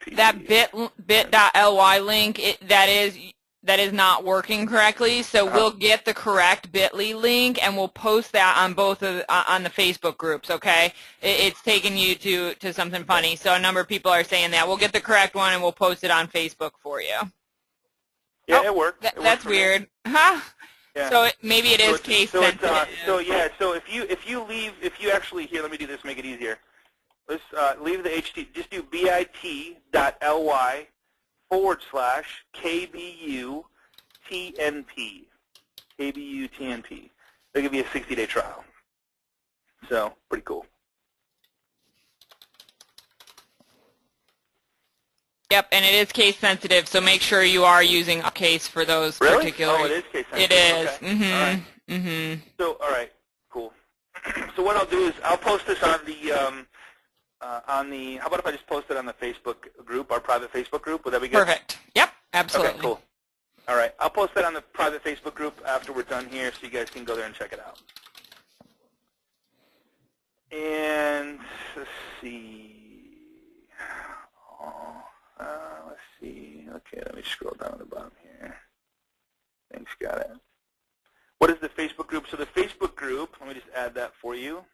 C: bit.ly link, that is not working correctly. So we'll get the correct bit.ly link and we'll post that on both on the Facebook groups. Okay, it's taking you to something funny. So a number of people are saying that. We'll get the correct one and we'll post it on Facebook for you.
A: Yeah, it worked.
C: That's weird, huh?
A: Yeah.
C: So maybe it is case sensitive.
A: So if you actually here, let me do this, make it easier. Let's leave the HT. Just do bit.ly /KBU TNP. KBU TNP. They'll give you a 60-day trial. So pretty cool.
C: Yep, and it is case sensitive, so make sure you are using a case for those particular.
A: Oh, it is case sensitive.
C: It is.
A: Okay.
C: Mm-hmm.
A: All right.
C: Mm-hmm.
A: So, all right, cool. So what I'll do is I'll post this on the how about if I just post it on the Facebook group, our private Facebook group? Would that be good?
C: Perfect. Yep, absolutely.
A: Okay, cool. All right, I'll post that on the private Facebook group after we're done here, so you guys can go there and check it out. And let's see. Let's see. Okay, let me scroll down to the bottom here. Thanks, got it. What is the Facebook group? So the Facebook group, let me just add that for you.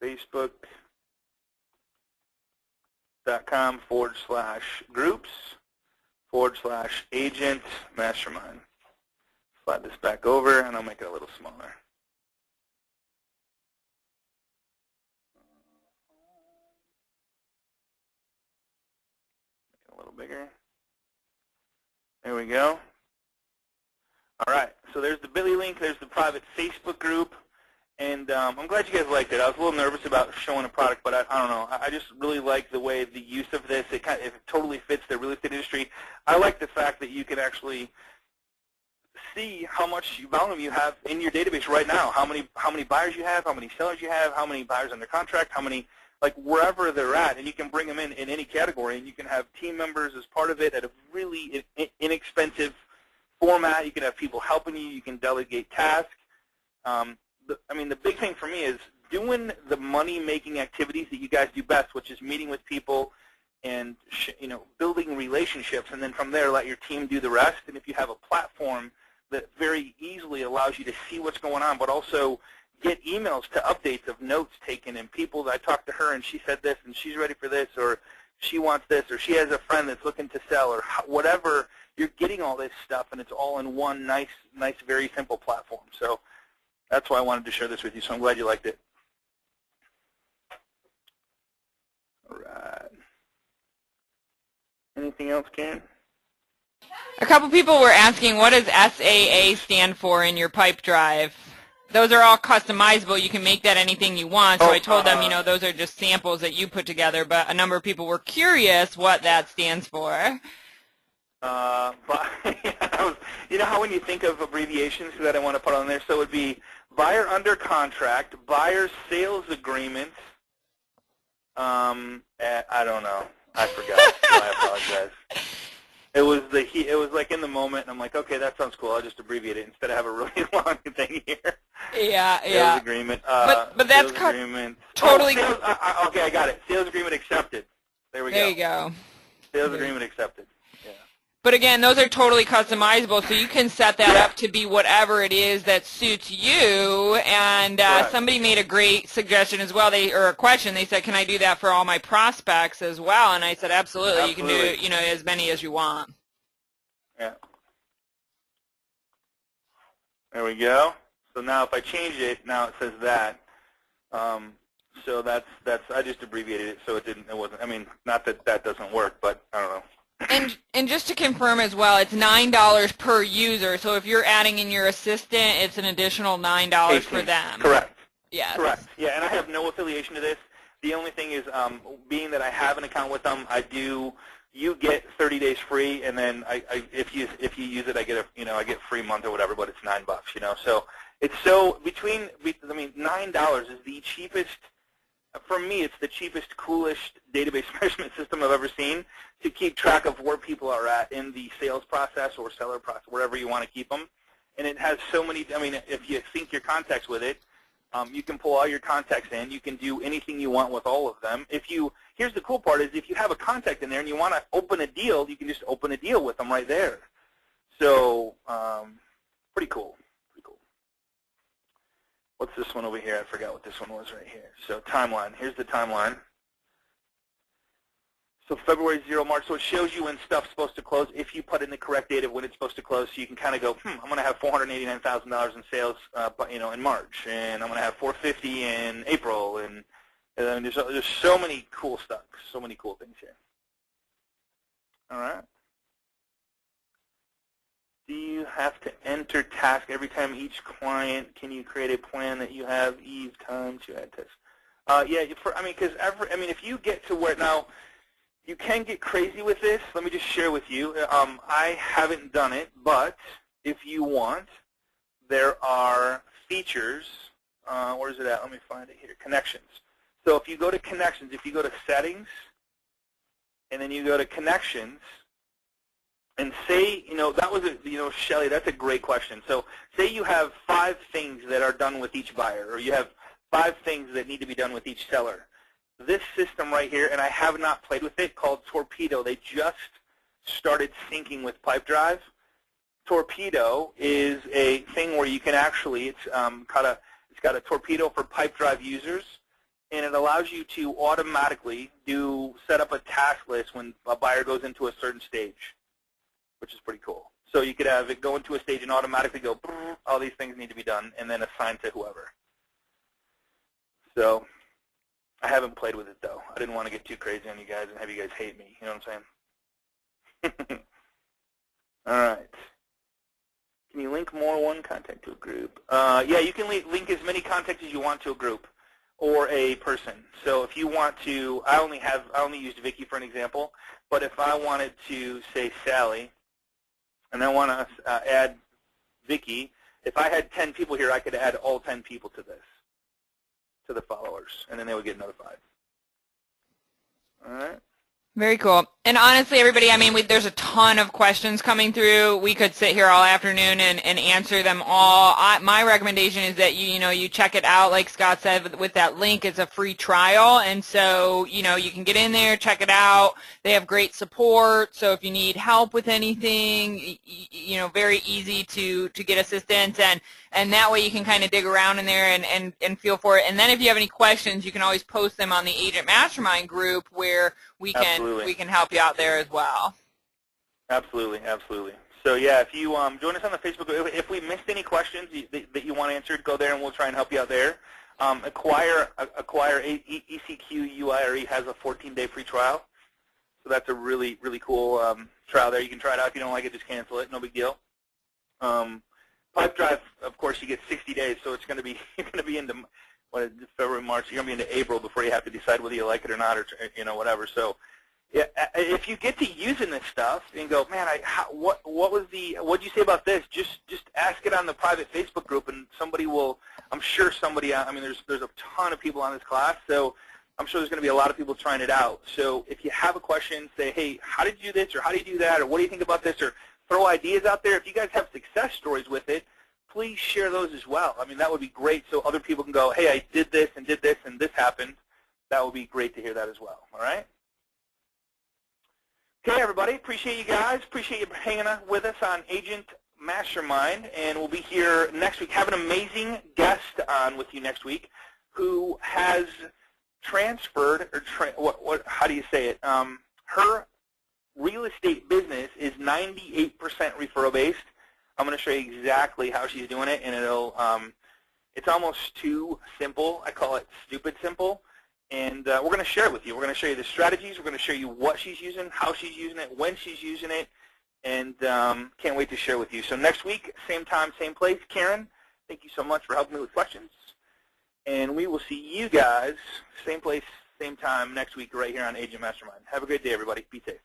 A: Facebook.com/groups/agent mastermind. Slide this back over, and I'll make it a little smaller. Make it a little bigger. There we go. All right, so there's the bit.ly link, there's the private Facebook group, and I'm glad you guys liked it. I was a little nervous about showing a product, but I don't know. I just really like the way the use of this. It totally fits the real estate industry. I like the fact that you can actually see how much volume you have in your database right now, how many buyers you have, how many sellers you have, how many buyers under contract, how many, like wherever they're at, and you can bring them in any category, and you can have team members as part of it at a really inexpensive format. You can have people helping you. You can delegate tasks. The big thing for me is doing the money-making activities that you guys do best, which is meeting with people and building relationships, and then from there let your team do the rest. And if you have a platform that very easily allows you to see what's going on, but also get emails to updates of notes taken and people that I talked to her and she said this and she's ready for this, or she wants this, or she has a friend that's looking to sell, or whatever. You're getting all this stuff, and it's all in one nice, very simple platform. So that's why I wanted to share this with you, so I'm glad you liked it. All right. Anything else, Karen?
C: A couple people were asking, what does SAA stand for in your pipe drive? Those are all customizable. You can make that anything you want. So I told them, those are just samples that you put together. But a number of people were curious what that stands for.
A: But you know how when you think of abbreviations that I want to put on there, so it would be buyer under contract, buyer sales agreement. I don't know. I forgot. So I apologize. It was like in the moment, and I'm like, okay, that sounds cool. I'll just abbreviate it instead of have a really long thing here.
C: Yeah.
A: Sales agreement.
C: But that's
A: sales agreement.
C: Totally.
A: Okay, I got it. Sales agreement accepted. There we go.
C: There you go.
A: Sales agreement accepted. Yeah.
C: But again, those are totally customizable, so you can set that up to be whatever it is that suits you. And somebody made a great suggestion as well, or a question. They said, "Can I do that for all my prospects as well?" And I said, "Absolutely. You can do, as many as you want."
A: Yeah. There we go. So now if I change it, now it says that. So that's I just abbreviated it, so it wasn't. I mean, not that that doesn't work, but I don't know.
C: And just to confirm as well, it's $9 per user. So if you're adding in your assistant, it's an additional $9 for them.
A: Correct.
C: Yes.
A: Correct. Yeah, and I have no affiliation to this. The only thing is, being that I have an account with them, you get 30 days free, and then if you use it, I get I get a free month or whatever. But it's $9. So it's $9 is the cheapest. For me, it's the cheapest, coolest database management system I've ever seen to keep track of where people are at in the sales process or seller process, wherever you want to keep them. And it has so many, if you sync your contacts with it, you can pull all your contacts in. You can do anything you want with all of them. Here's the cool part is if you have a contact in there and you want to open a deal, you can just open a deal with them right there. So pretty cool. What's this one over here? I forgot what this one was right here. So timeline. Here's the timeline. So February 0, March. So it shows you when stuff's supposed to close if you put in the correct date of when it's supposed to close. So you can kind of go, I'm going to have $489,000 in sales, in March, and I'm going to have $450 in April, and there's so many cool stuff, so many cool things here. All right. Do you have to enter task every time each client? Can you create a plan that you have ease time to add tests? Yeah, because if you get to where now, you can get crazy with this. Let me just share with you. I haven't done it, but if you want, there are features. Where is it at? Let me find it here. Connections. So if you go to connections, if you go to settings, and then you go to connections, and say, that was Shelly, that's a great question. So say you have 5 things that are done with each buyer, or you have 5 things that need to be done with each seller. This system right here, and I have not played with it, called Torpedo. They just started syncing with Pipedrive. Torpedo is a thing where you can actually, it's got a Torpedo for Pipedrive users, and it allows you to automatically set up a task list when a buyer goes into a certain stage, which is pretty cool. So you could have it go into a stage and automatically go, all these things need to be done, and then assign to whoever. So I haven't played with it, though. I didn't want to get too crazy on you guys and have you guys hate me. You know what I'm saying? All right. Can you link more one contact to a group? Yeah, you can link as many contacts as you want to a group or a person. So if you want to, I only used Vicky for an example, but if I wanted to say Sally, and I want to add Vicky, if I had 10 people here, I could add all 10 people to this, to the followers, and then they would get notified. All right.
C: Very cool. And honestly, everybody, there's a ton of questions coming through. We could sit here all afternoon and answer them all. My recommendation is that you check it out. Like Scott said, with that link, it's a free trial. And so, you can get in there, check it out. They have great support. So if you need help with anything, very easy to get assistance. And that way you can kind of dig around in there and feel for it. And then if you have any questions, you can always post them on the Agent Mastermind group where we can help you out there as well.
A: Absolutely, absolutely. So yeah, if you join us on the Facebook group, if we missed any questions that you want answered, go there and we'll try and help you out there. Acquire ECQ UIRE has a 14-day free trial. So that's a really, really cool trial there. You can try it out. If you don't like it, just cancel it. No big deal. Pipedrive, of course, you get 60 days, so it's going to be into February, March. You're going to be into April before you have to decide whether you like it or not, or whatever. So, yeah, if you get to using this stuff and go, man, what'd you say about this? Just ask it on the private Facebook group, and somebody will. I'm sure somebody. I mean, there's a ton of people on this class, so I'm sure there's going to be a lot of people trying it out. So if you have a question, say, hey, how did you do this, or how do you do that, or what do you think about this, or throw ideas out there. If you guys have success stories with it, please share those as well. I mean, that would be great so other people can go, hey, I did this and this happened. That would be great to hear that as well, all right? Okay, everybody, appreciate you guys. Appreciate you hanging out with us on Agent Mastermind, and we'll be here next week. Have an amazing guest on with you next week who has transferred, or how do you say it? Her real estate business is 98% referral based. I'm going to show you exactly how she's doing it, and it's almost too simple. I call it stupid simple, and we're going to share it with you. We're going to show you the strategies. We're going to show you what she's using, how she's using it, when she's using it, and can't wait to share with you. So next week, same time, same place. Karen, thank you so much for helping me with questions, and we will see you guys same place, same time next week right here on Agent Mastermind. Have a great day, everybody. Be safe.